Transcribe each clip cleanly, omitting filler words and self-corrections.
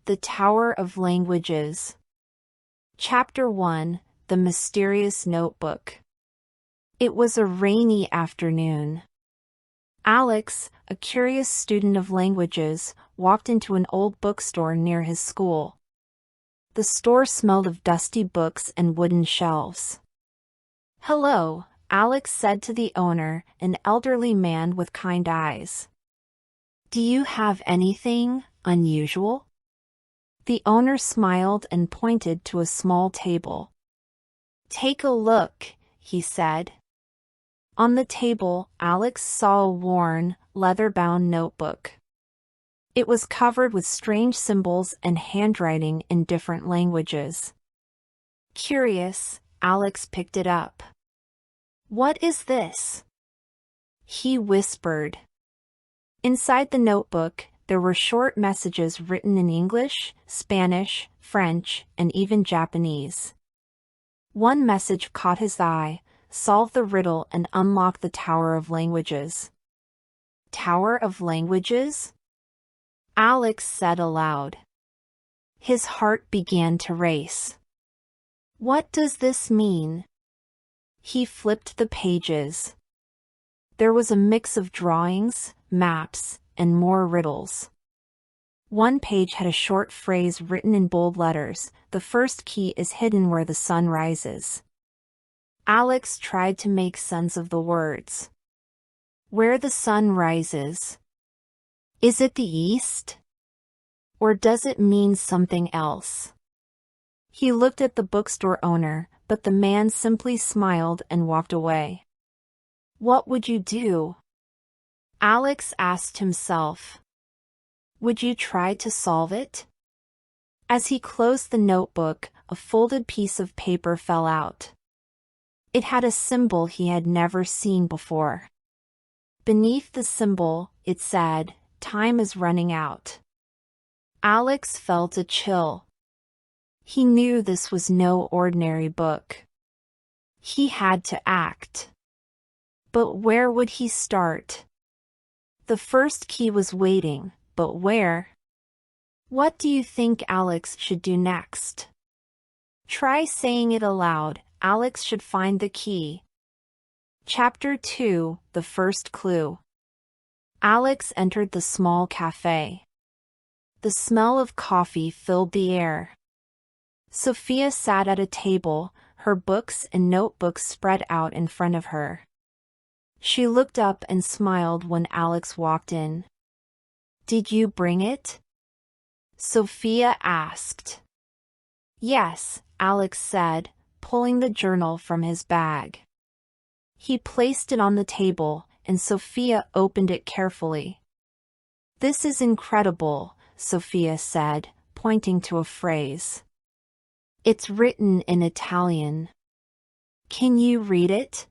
The Tower of Languages. Chapter 1, The Mysterious Notebook. It was a rainy afternoon. Alex, a curious student of languages, walked into an old bookstore near his school. The store smelled of dusty books and wooden shelves. "Hello," Alex said to the owner, an elderly man with kind eyes. "Do you have anything unusual?" The owner smiled and pointed to a small table. "Take a look," he said. On the table, Alex saw a worn, leather-bound notebook. It was covered with strange symbols and handwriting in different languages. Curious, Alex picked it up. "What is this?" he whispered. Inside the notebook, there were short messages written in English, Spanish, French, and even Japanese. One message caught his eye: "Solve the riddle and unlock the Tower of Languages." "Tower of Languages?" Alex said aloud. His heart began to race. "What does this mean?" He flipped the pages. There was a mix of drawings, maps, and more riddles. One page had a short phrase written in bold letters: "The first key is hidden where the sun rises." Alex tried to make sense of the words. Where the sun rises. Is it the east? Or does it mean something else? He looked at the bookstore owner, but the man simply smiled and walked away. What would you do? Alex asked himself. Would you try to solve it? As he closed the notebook, a folded piece of paper fell out. It had a symbol he had never seen before. Beneath the symbol, it said, "Time is running out." Alex felt a chill. He knew this was no ordinary book. He had to act. But where would he start? The first key was waiting, but where? What do you think Alex should do next? Try saying it aloud. Alex should find the key. Chapter 2, The First Clue. Alex entered the small cafe. The smell of coffee filled the air. Sophia sat at a table, her books and notebooks spread out in front of her. She looked up and smiled when Alex walked in. "Did you bring it?" Sophia asked. "Yes," Alex said, pulling the journal from his bag. He placed it on the table, and Sophia opened it carefully. "This is incredible," Sophia said, pointing to a phrase. "It's written in Italian. Can you read it?"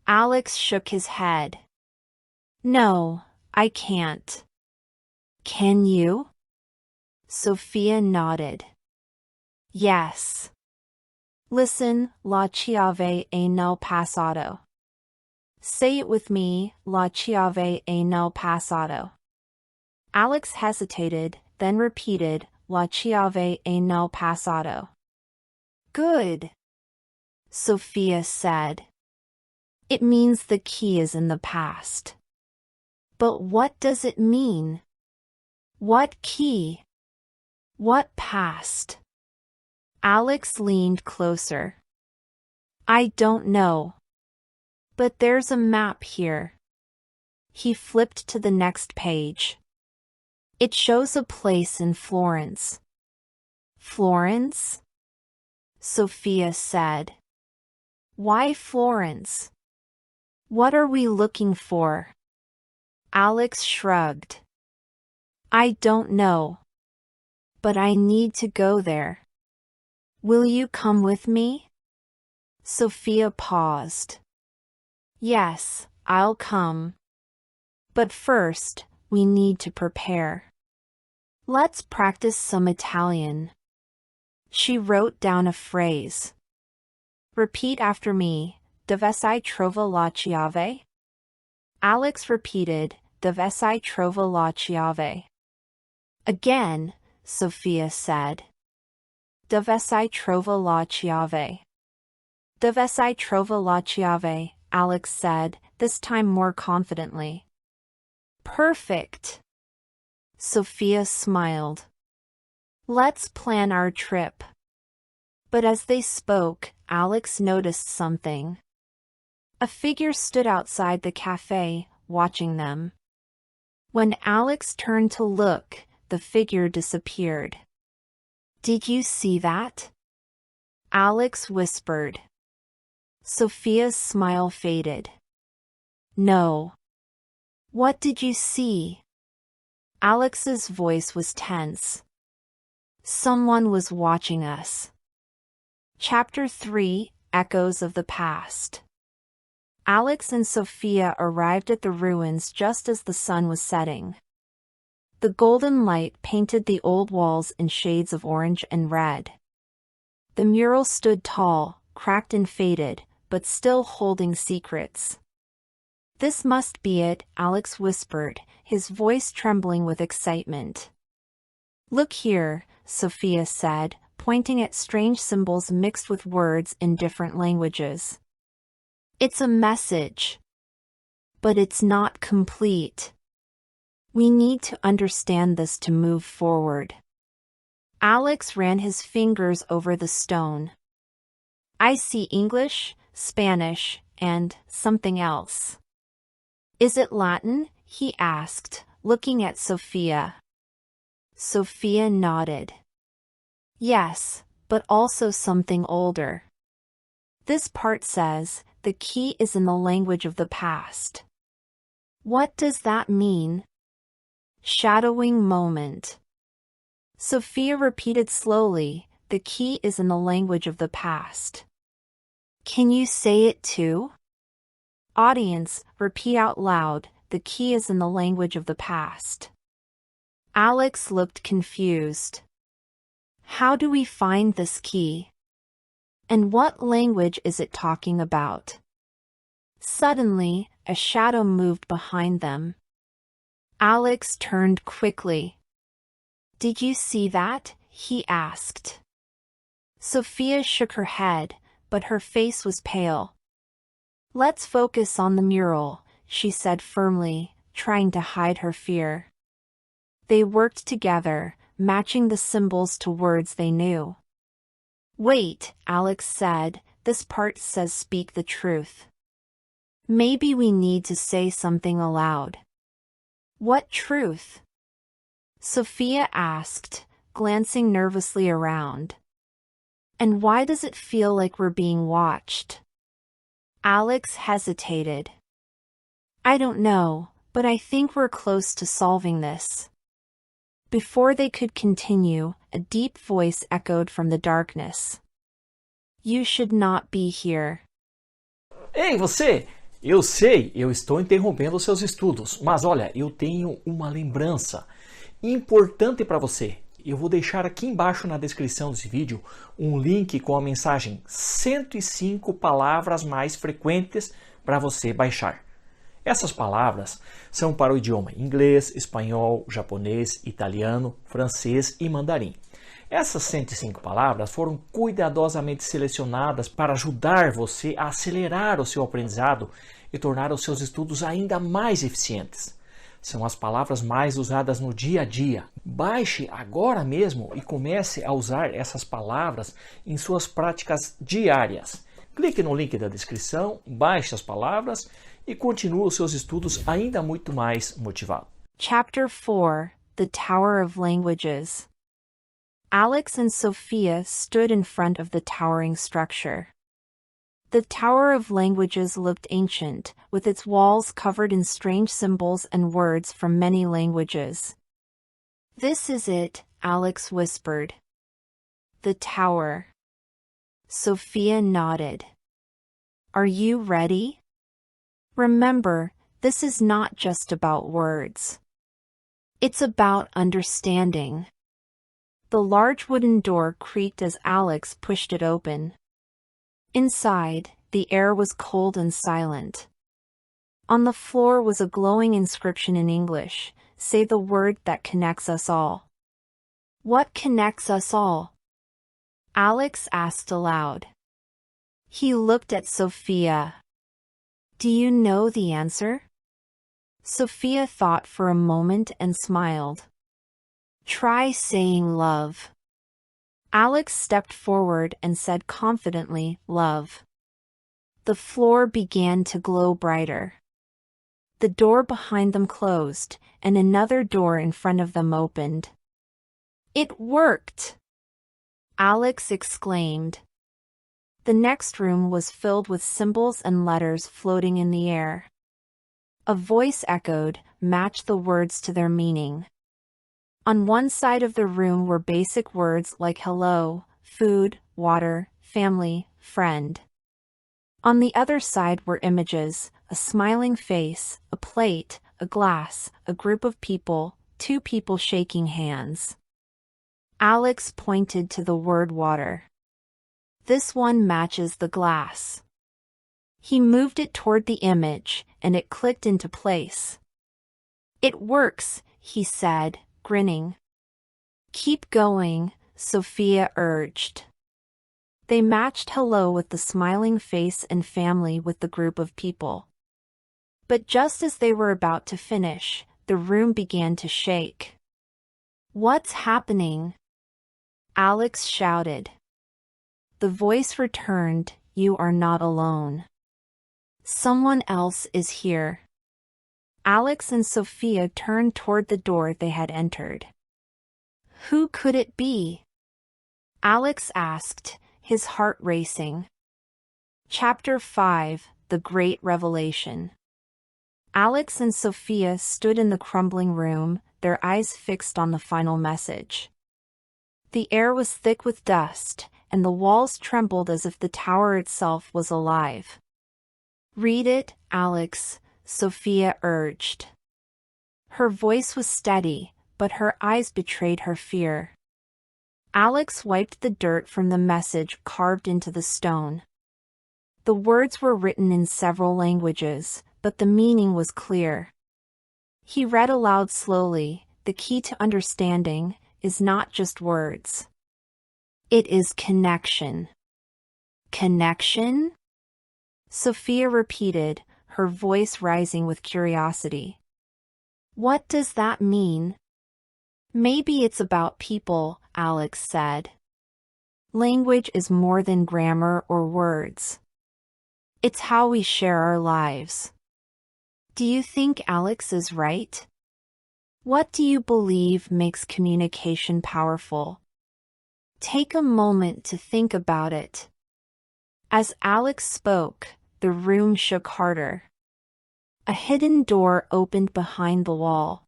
Alex shook his head. "No, I can't." "Can you?" Sophia nodded. "Yes. Listen, la chiave è nel passato." Say it with me, la chiave è nel passato. Alex hesitated, then repeated, la chiave è nel passato. "Good," Sophia said. "It means the key is in the past." "But what does it mean? What key? What past?" Alex leaned closer. "I don't know. But there's a map here." He flipped to the next page. "It shows a place in Florence." "Florence?" Sophia said. "Why Florence? What are we looking for?" Alex shrugged. "I don't know. But I need to go there. Will you come with me?" Sophia paused. "Yes, I'll come. But first, we need to prepare. Let's practice some Italian." She wrote down a phrase. "Repeat after me. Dove si trova la chiave?" Alex repeated, "Dove si trova la chiave?" Again, Sophia said. Dove sai trova la chiave? Dove sai trova la chiave? Alex said, this time more confidently. Perfect. Sophia smiled. Let's plan our trip. But as they spoke, Alex noticed something. A figure stood outside the cafe, watching them. When Alex turned to look, the figure disappeared. Did you see that? Alex whispered. Sophia's smile faded. No. What did you see? Alex's voice was tense. Someone was watching us. Chapter 3, Echoes of the Past. Alex and Sophia arrived at the ruins just as the sun was setting. The golden light painted the old walls in shades of orange and red. The mural stood tall, cracked and faded, but still holding secrets. This must be it, Alex whispered, his voice trembling with excitement. Look here, Sophia said, pointing at strange symbols mixed with words in different languages. It's a message. But it's not complete. We need to understand this to move forward. Alex ran his fingers over the stone. I see English, Spanish, and something else. Is it Latin? He asked, looking at Sophia. Sophia nodded. Yes, but also something older. This part says, the key is in the language of the past. What does that mean? Shadowing moment. Sophia repeated slowly, the key is in the language of the past. Can you say it too? Audience, repeat out loud, the key is in the language of the past. Alex looked confused. How do we find this key? And what language is it talking about? Suddenly, a shadow moved behind them. Alex turned quickly. Did you see that? He asked. Sophia shook her head, but her face was pale. Let's focus on the mural, she said firmly, trying to hide her fear. They worked together, matching the symbols to words they knew. Wait, Alex said, this part says speak the truth. Maybe we need to say something aloud. What truth? Sophia asked, glancing nervously around. And why does it feel like we're being watched? Alex hesitated. I don't know, but I think we're close to solving this. Before they could continue, a deep voice echoed from the darkness. You should not be here. Ei, você! Eu sei, eu estou interrompendo os seus estudos, mas olha, eu tenho uma lembrança importante para você. Eu vou deixar aqui embaixo na descrição desse vídeo um link com a mensagem 105 palavras mais frequentes para você baixar. Essas palavras são para o idioma inglês, espanhol, japonês, italiano, francês e mandarim. Essas 105 palavras foram cuidadosamente selecionadas para ajudar você a acelerar o seu aprendizado e tornar os seus estudos ainda mais eficientes. São as palavras mais usadas no dia a dia. Baixe agora mesmo e comece a usar essas palavras em suas práticas diárias. Clique no link da descrição, baixe as palavras e continue os seus estudos ainda muito mais motivado. Chapter 4, The Tower of Languages. Alex and Sophia stood in front of the towering structure. The Tower of Languages looked ancient, with its walls covered in strange symbols and words from many languages. This is it, Alex whispered. The tower. Sophia nodded. Are you ready? Remember, this is not just about words. It's about understanding. The large wooden door creaked as Alex pushed it open. Inside, the air was cold and silent. On the floor was a glowing inscription in English, "Say the word that connects us all." What connects us all? Alex asked aloud. He looked at Sophia. Do you know the answer? Sophia thought for a moment and smiled. Try saying love. Alex stepped forward and said confidently, love. The floor began to glow brighter. The door behind them closed, and another door in front of them opened. It worked! Alex exclaimed. The next room was filled with symbols and letters floating in the air. A voice echoed, match the words to their meaning. On one side of the room were basic words like hello, food, water, family, friend. On the other side were images, a smiling face, a plate, a glass, a group of people, two people shaking hands. Alex pointed to the word water. This one matches the glass. He moved it toward the image, and it clicked into place. It works, he said, grinning. Keep going, Sophia urged. They matched hello with the smiling face and family with the group of people. But just as they were about to finish, the room began to shake. What's happening? Alex shouted. The voice returned, you are not alone. Someone else is here. Alex and Sophia turned toward the door they had entered. Who could it be? Alex asked, his heart racing. Chapter 5, The Great Revelation. Alex and Sophia stood in the crumbling room, their eyes fixed on the final message. The air was thick with dust, and the walls trembled as if the tower itself was alive. Read it, Alex, Sophia urged. Her voice was steady, but her eyes betrayed her fear. Alex wiped the dirt from the message carved into the stone. The words were written in several languages, but the meaning was clear. He read aloud slowly, the key to understanding is not just words. It is connection. Connection? Sophia repeated, her voice rising with curiosity. What does that mean? Maybe it's about people, Alex said. Language is more than grammar or words. It's how we share our lives. Do you think Alex is right? What do you believe makes communication powerful? Take a moment to think about it. As Alex spoke, the room shook harder. A hidden door opened behind the wall.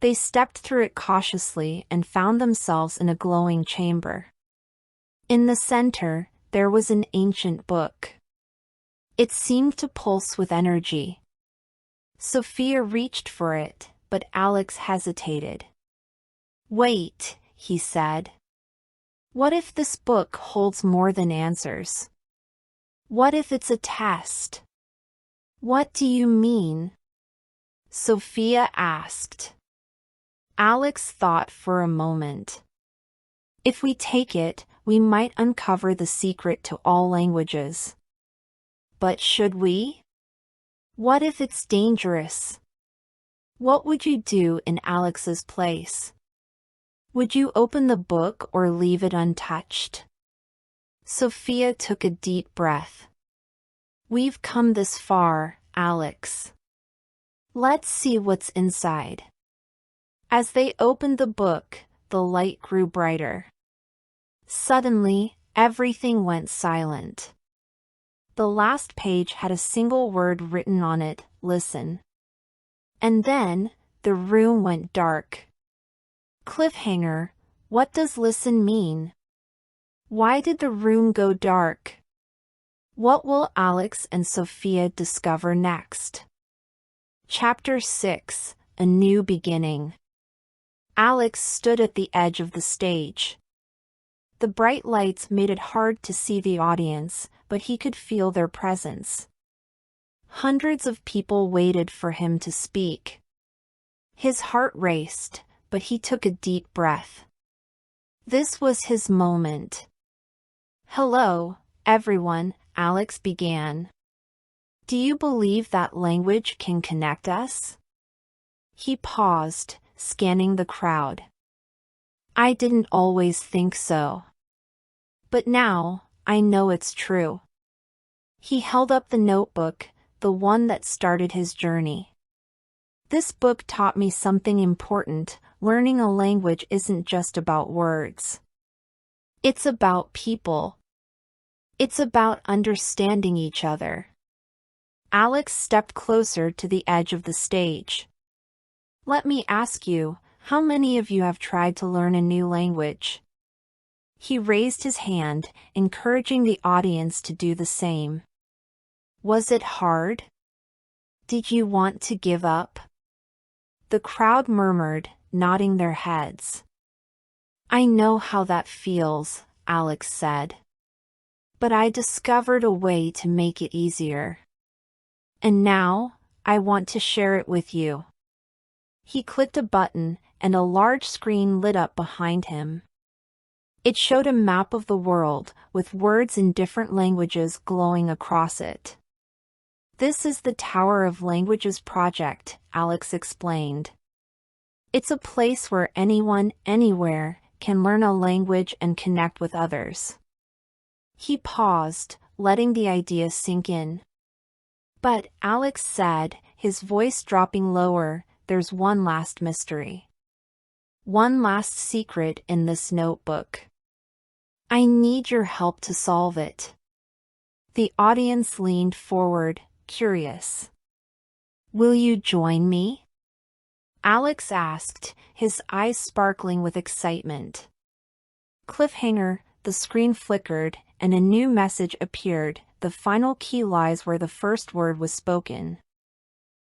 They stepped through it cautiously and found themselves in a glowing chamber. In the center, there was an ancient book. It seemed to pulse with energy. Sophia reached for it, but Alex hesitated. Wait, he said. What if this book holds more than answers? What if it's a test? What do you mean? Sophia asked. Alex thought for a moment. If we take it, we might uncover the secret to all languages. But should we? What if it's dangerous? What would you do in Alex's place? Would you open the book or leave it untouched? Sophia took a deep breath. We've come this far, Alex. Let's see what's inside. As they opened the book, the light grew brighter. Suddenly, everything went silent. The last page had a single word written on it, listen. And then, the room went dark. Cliffhanger, what does listen mean? Why did the room go dark? What will Alex and Sophia discover next? Chapter 6, A New Beginning. Alex stood at the edge of the stage. The bright lights made it hard to see the audience, but he could feel their presence. Hundreds of people waited for him to speak. His heart raced, but he took a deep breath. This was his moment. "Hello, everyone," Alex began. "Do you believe that language can connect us?" He paused, scanning the crowd. "I didn't always think so. But now, I know it's true." He held up the notebook, the one that started his journey. "This book taught me something important. Learning a language isn't just about words. It's about people. It's about understanding each other." Alex stepped closer to the edge of the stage. "Let me ask you, how many of you have tried to learn a new language?" He raised his hand, encouraging the audience to do the same. "Was it hard? Did you want to give up?" The crowd murmured, nodding their heads. "I know how that feels," Alex said. "But I discovered a way to make it easier. And now, I want to share it with you." He clicked a button, and a large screen lit up behind him. It showed a map of the world, with words in different languages glowing across it. "This is the Tower of Languages project," Alex explained. "It's a place where anyone, anywhere, can learn a language and connect with others." He paused, letting the idea sink in. "But," Alex said, his voice dropping lower, "there's one last mystery. One last secret in this notebook. I need your help to solve it." The audience leaned forward, curious. "Will you join me?" Alex asked, his eyes sparkling with excitement. Cliffhanger, the screen flickered, and a new message appeared. "The final key lies where the first word was spoken."